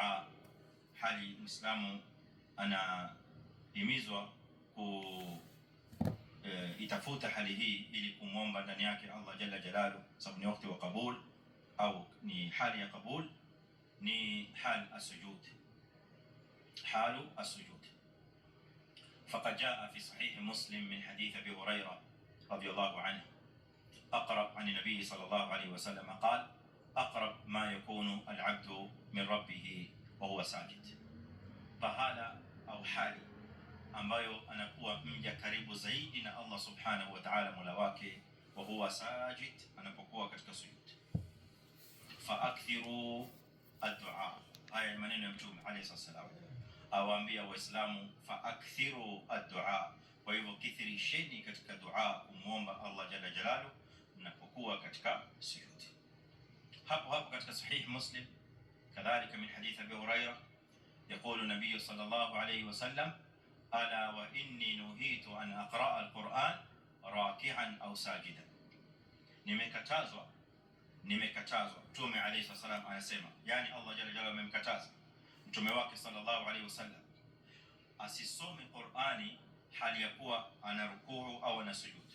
dua, hali Muislamu anahimizwa itafuta hali hii ili kumwomba ndani yake Allah jalla jalalu, sababu ni wakati wa kabul au ni hali ya kabul, ni hal as-sujud, halu as-sujud. فقد جاء في صحيح مسلم من حديث أبي هريرة رضي الله عنه أقرب عن النبي صلى الله عليه وسلم قال: أقرب ما يكون العبد من ربه وهو ساجد. فهذا أو حالي ambayo anakuwa mja karibu zaidi na Allah subhanahu wa ta'ala mola wake, wa huwa sajid, anapokuwa katika sujud. Fa akthiru ad-du'a, haya maneno ya Mtume alayhi salam awaambia Waislamu, fa akthiru ad-du'a. Kwa hivyo kithirisheni katika dua kumwomba Allah jalla jalalu mnapokuwa katika sujud. hapo katika sahih Muslim kadhalika min hadith Abi Hurairah يقول النبي صلى الله عليه وسلم: ألا وإني نهيت أن أقرأ القرآن راكعا أو ساجدا. nimekatazwa Mtume alayhi salam anasema, yani Allah jalla jalaluhu amemkataza mtume wake sallallahu alayhi wasallam asisome Qur'ani hali ya kuwa ana rukuu au ana sujud.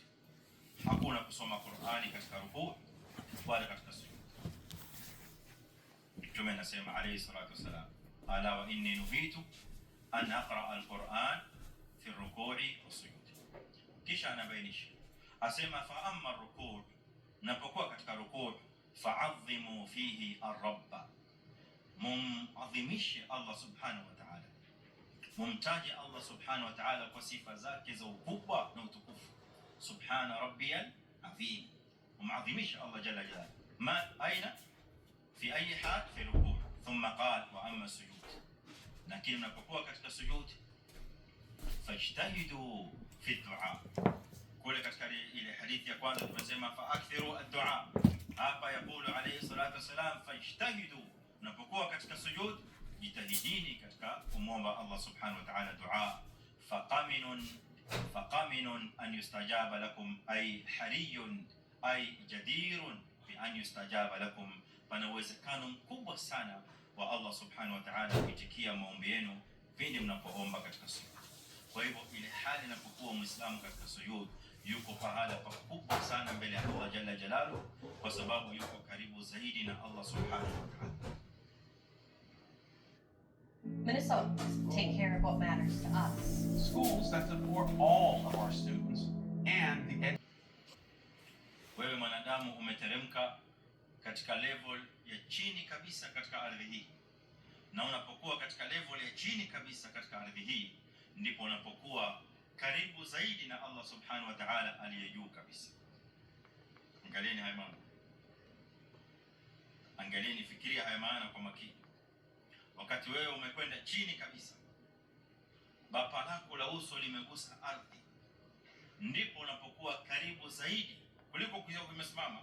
Hakuna kusoma Qur'ani katika rukuu wala katika sujud. Mtume anasema alayhi salatu wasalam, ala wa inni nuhitu an aqra al-Qur'an fi ar-ruku'i was-sujud. Kisha anabainisha asema, fa amma ar-ruku', napokuwa katika rukuu, fa'azzimu fihi ar-rabb, muadhimishe Allah subhanahu wa ta'ala, mumtaje Allah subhanahu wa ta'ala kwa sifa zake za ukubwa na utukufu. Subhana rabbiyal azim, muadhimishe Allah jalla jalaluhu. Ma aina fi ayi hal fi rukuu, thumma qala wa amma sujud. Lakini mnapokuwa katika sujud, fajtahidu fi du'a. Kule katika ile hadithi ya kwanza tumesema fa akthiru ad-du'a, hapa yakulu alayhi salatu wasalam fajtahidu, mnapokuwa katika sujud jitahidini katika kumwomba Allah subhanahu wa ta'ala dua. faqaminun an yustajaba lakum, ay hariyun ay jadirun bi an yustajaba lakum, pana uwezekano mkubwa sana wa Allah subhanahu wa ta'ala kuitikia maombi yenu pindi mnapoomba katika sujud. Kwa hivyo ile hali inapokuwa Muislamu katika sujud, yuko pahala pakubwa sana mbele ya Allah jalla jalaluhu, kwa sababu yuko karibu zaidi na Allah subhanahu wa ta'ala. Minnesotans take care of what matters to us. Schools that support all of our students and the Wewe mwanadamu umeteremka katika level ya chini kabisa katika ardhi hii, na unapokuwa katika level ya chini kabisa katika ardhi hii, ndipo unapokuwa karibu zaidi na Allah subhanahu wa ta'ala aliye juu kabisa. Angalieni haya mambo, angalieni, fikiria haya maana kwa makini. Wakati wewe umekwenda chini kabisa, bapa lako la uso limegusa ardhi, ndipo unapokuwa karibu zaidi kuliko ukiwa umesimama.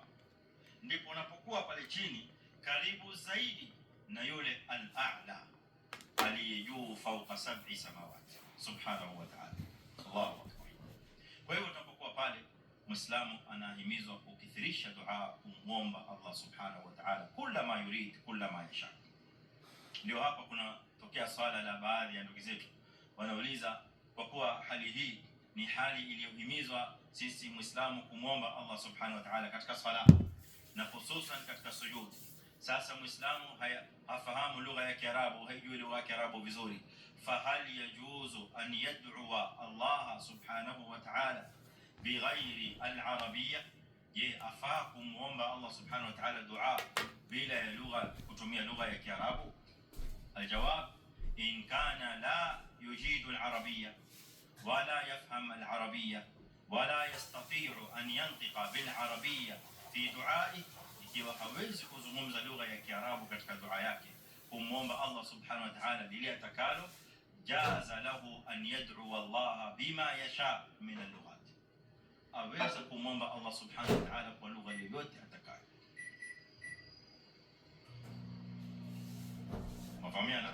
Ndipo unapokuwa pale chini karibu zaidi na yule al-a'la aliye juu fauka sab'i samawati subhanahu wa ta'ala. Allahu akbar. Kwa hiyo unapokuwa pale, Muislamu anahimizwa kukithirisha dua, kumwomba Allah subhanahu wa ta'ala kila ma yurid, kila ma yasha. Ndio hapa kuna tokea swala la baadhi ya ndugu zetu wanauliza, kwa kuwa hali hii ni hali iliyohimizwa sisi Muislamu kumwomba Allah subhanahu wa ta'ala katika swala na hususan katika sujud. Sasa Muislamu hafahamu lugha ya Kiarabu, haijui lugha ya Kiarabu vizuri, fahal yajuzu an yad'uwa Allah subhanahu wa ta'ala bighairi al-arabiyya? Je, afaa kumwomba Allah subhanahu wa ta'ala dua bila ya lugha, kutumia lugha ya Kiarabu? Aljawab, in kana la yujidu al-arabiyya wala yafham al-arabiyya wala yastati'u an yantiqa bil-arabiyya fi du'a'i, ikiwa hawezi kuzungumza lugha ya Kiarabu katika dua yake kumwomba Allah subhanahu wa ta'ala lile atakalo, jaza lahu an yad'u Allah bima yasha min al-lughat, aweza kumwomba Allah subhanahu wa ta'ala kwa lugha yoyote atakayo. Mafahamiana?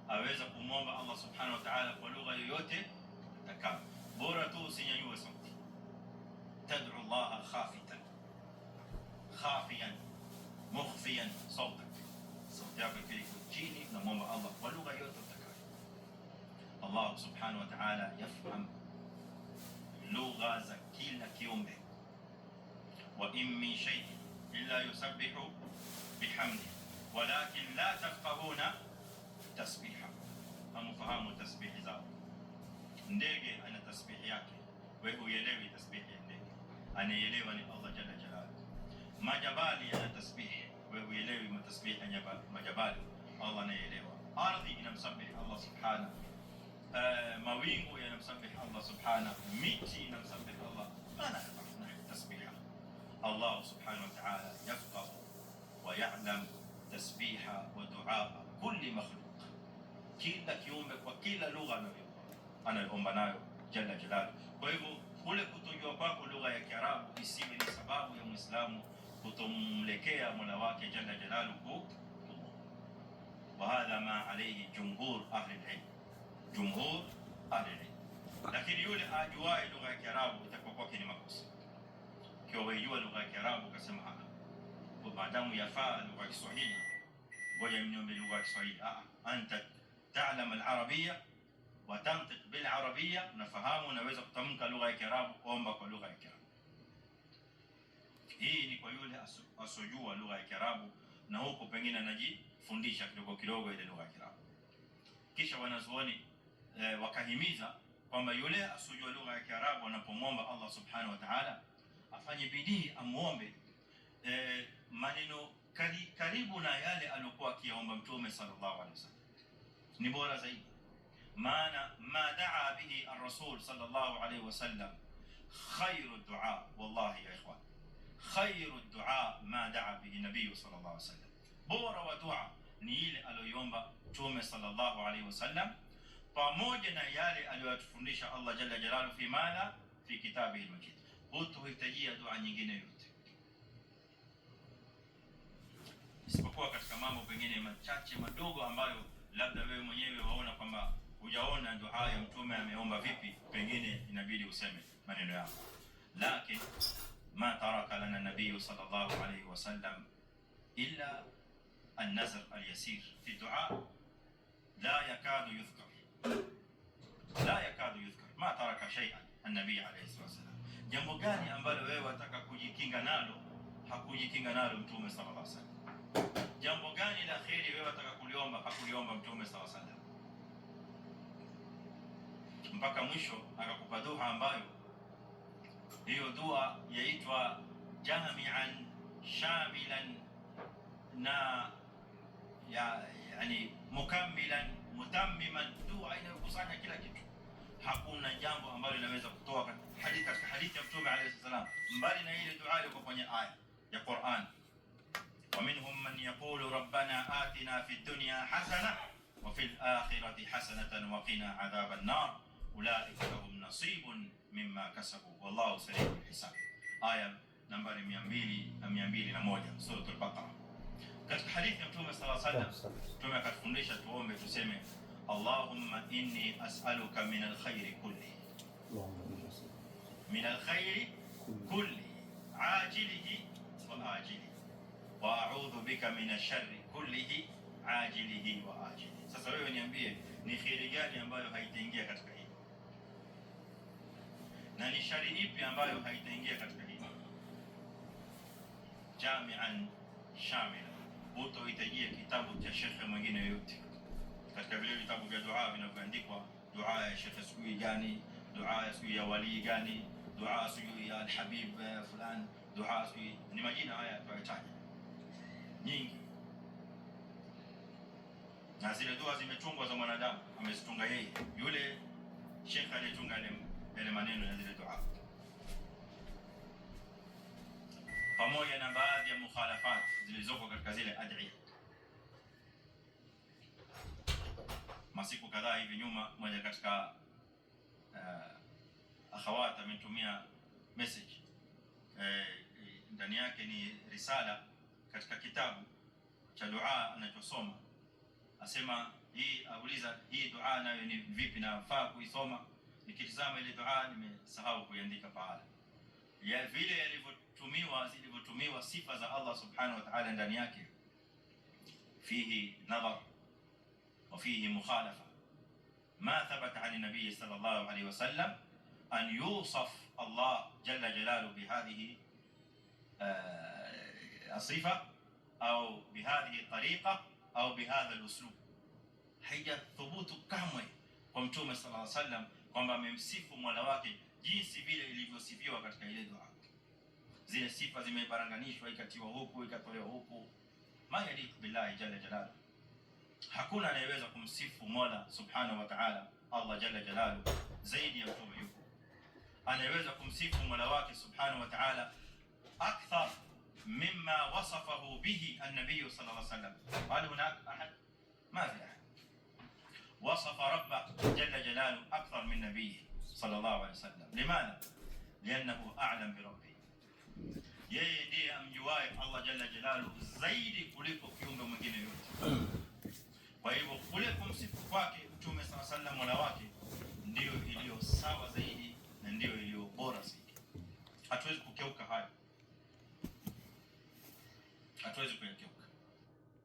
Aweza kumwomba Allah subhanahu wa ta'ala kwa lugha yoyote atakayo, bora tu usinyanyue sauti. Tad'u Allah khafitan khafiyan mukhfiyan sautak, sauti yako iko chini na kumwomba Allah kwa lugha yote utakayo. Allah subhanahu wa ta'ala yafahamu lugha za kila kiumbe. Wa in min shay'in illa yusabbihu bihamdi walakin la tafqahuna tasbiha, hamfahamu tasbihi zao. Ndege ana tasbihi yake, wewe huelewi tasbihi ya ndege, anaelewa ni Allah jalla jalaluhu. Majabali yana tasbihi, wewe huelewi tasbihi ya majabali, Allah anaelewa. Ardhi inamsabihi Allah subhanahu, mawingu yanamsabihi Allah subhanahu, miti inamsabihi Allah. Maana tasbiha Allah subhanahu wa ta'ala yafqahu wa ya'lam tasbiha wa du'a kulli makhluq, kila kiumbe kwa kila lugha anayoomba nayo jalla jalaluhu. Kwa hivyo kule kutojua kwako lugha ya Kiarabu isiwe ni sababu ya Muislamu kutomlekea Mola wake jalla jalaluhu. Wa hadha ma alayhi jumhur ahli al-ilm, jumhur ahli al-ilm. Lakini yule ajuaye lugha ya Kiarabu itakuwa kwake ni makosa. Kwa wajua lugha ya Kiarabu kasema kwa maadamu yafaa lugha ya Kiswahili, ngoja mniombe lugha ya Kiswahili. Anta ta'lam al-arabiyya wa tantiq bil arabiyya, unafahamu unaweza kutamka lugha ya Kiarabu, omba kwa lugha ya Kiarabu. Hii ni kwa yule asojua lugha ya Kiarabu na huko pengine anajifundisha kidogo kidogo ile lugha ya Kiarabu. Kisha wanazuoni wakahimiza kwamba yule asojua lugha ya Kiarabu anapomwomba Allah subhanahu wa ta'ala afanye bidii amuombe maneno karibu na yale aliyokuwa akiomba Mtume sallallahu alaihi wasallam, ni bora zaidi. Maana ma daa bihi ar-rasul sallallahu alaihi wasallam khairu du'a, wallahi ya ikhwan, khairu du'a ma daa bihi nabii sallallahu alaihi wasallam. Bora wa dua ni ile aliyoomba Mtume sallallahu alaihi wasallam, pamoja na yale aliyotufundisha Allah jalla jalaluhu fi maana fi kitabihi al-majid. Hutohitajia dua nyingine yote isipokuwa katika mambo pengine machache madogo ambayo labda wewe mwenyewe waona kwamba hujaona dua ya Mtume ameomba vipi, pengine inabidi useme maneno yako. Lakini ma taraka lana nabii sallallahu alayhi wasallam illa an-nazr al-yasir fi du'a la yakadu yudhkar, la yakadu yudhkar. Ma taraka shay'an an-nabii alayhi wasallam. Jambo gani ambalo wewe wataka kujikinga nalo hakujikinga nalo Mtume sallallahu alaihi wasallam? Jambo gani la kheri wewe wataka kuliomba hakuliomba Mtume sallallahu alaihi wasallam? Mpaka mwisho akakupa dua ambayo hiyo dua yaitwa jami'an shamilan na yani mukammilan mutammiman, dua inayokusanya kila kitu. Hakuna jambo ambalo linaweza kutoa katika hadithi ya Mtume alayhi salam mbali na ile dua iliyo kwenye aya ya Qur'an. Wa minhum man yaqulu rabbana atina fid dunya hasana wa fil akhirati hasanatan wa qina adhaban nar ulaika lahum nasibun mimma kasabu wallahu sari'ul hisab. Aya nambari 200 sura al-Baqara. Katika hadithi ya Mtume sallallahu alayhi wasallam Mtume akatufundisha tuombe, tuseme Allahumma inni as'aluka min al-khayri kulli, min al-khayri kulli ajilihi wa ajilihi wa a'udhu bika min ash-sharri kullihi ajilihi wa ajilihi. Sasa wewe niambie ni khairi gani ambayo haitaingia katika hili na ni shari ipi ambayo haitaingia katika hili? Jami'an shamila, hutohitajia kitabu cha shekhe mwingine yoyote katika vile vitabu vya dua vinavyoandikwa, dua ya shekhe sijui gani, dua ya sijui ya wali gani, dua sijui ya al-habib fulani, dua sijui, ni majina haya tuyataja nyingi, na zile dua zimetungwa za mwanadamu, amezitunga yeye yule shekhe aliyetunga ile maneno ya zile dua, pamoja na baadhi ya mukhalafat zilizoko katika zile adhiya. Masiku kadhaa hivi nyuma, moja katika akhawat ametumia message, ndani yake ni risala katika kitabu cha dua anachosoma. Asema hii, auliza hii dua nayo ni vipi na faa kuisoma. Nikitazama ile dua nimesahau kuiandika pahala ya vile zilivyotumiwa sifa za Allah subhanahu wa ta'ala ndani yake. Fihi nadhar وفيه مخالفة. ما ثبت عن النبي صلى الله عليه وسلم أن يوصف الله جل جلاله بهذه الصفة أو بهذه الطريقة أو بهذا الأسلوب. haijathubutu kamwe kwa Mtume sallallahu alaihi wasallam kwamba amemsifu Mola wake jinsi vile ilivyosifiwa katika ile dua. Zile sifa zimebaranganishwa, ikatiwa huku ikatolewa huku. Ma yaliku billahi jalla jalalu. Hakuna anayeweza kumsifu Mola subhanahu wa ta'ala, Allah jalla jalalu, zaidi ya Mtume yuko. Anayeweza kumsifu Mola wake subhanahu wa ta'ala akthar mimma wasafahu bihi an-nabiy sallallahu alaihi wasallam. Hal hunak ahad? Ma fi ahad وصف ربه جل جلاله أكثر من نبيه صلى الله عليه وسلم. لماذا؟ لأنه أعلم بربه. yeye ndiye amjuaye Allah jalla jalaluhu zaidi kuliko kiumbe mwingine yote. Kwa hivyo kule kumsifu kwake Mtume sallallahu alaihi wasallam Mola wake ndio iliyo sawa zaidi na ndio iliyo bora zaidi. Hatuwezi kukeuka hayo, hatuwezi kuyakeuka.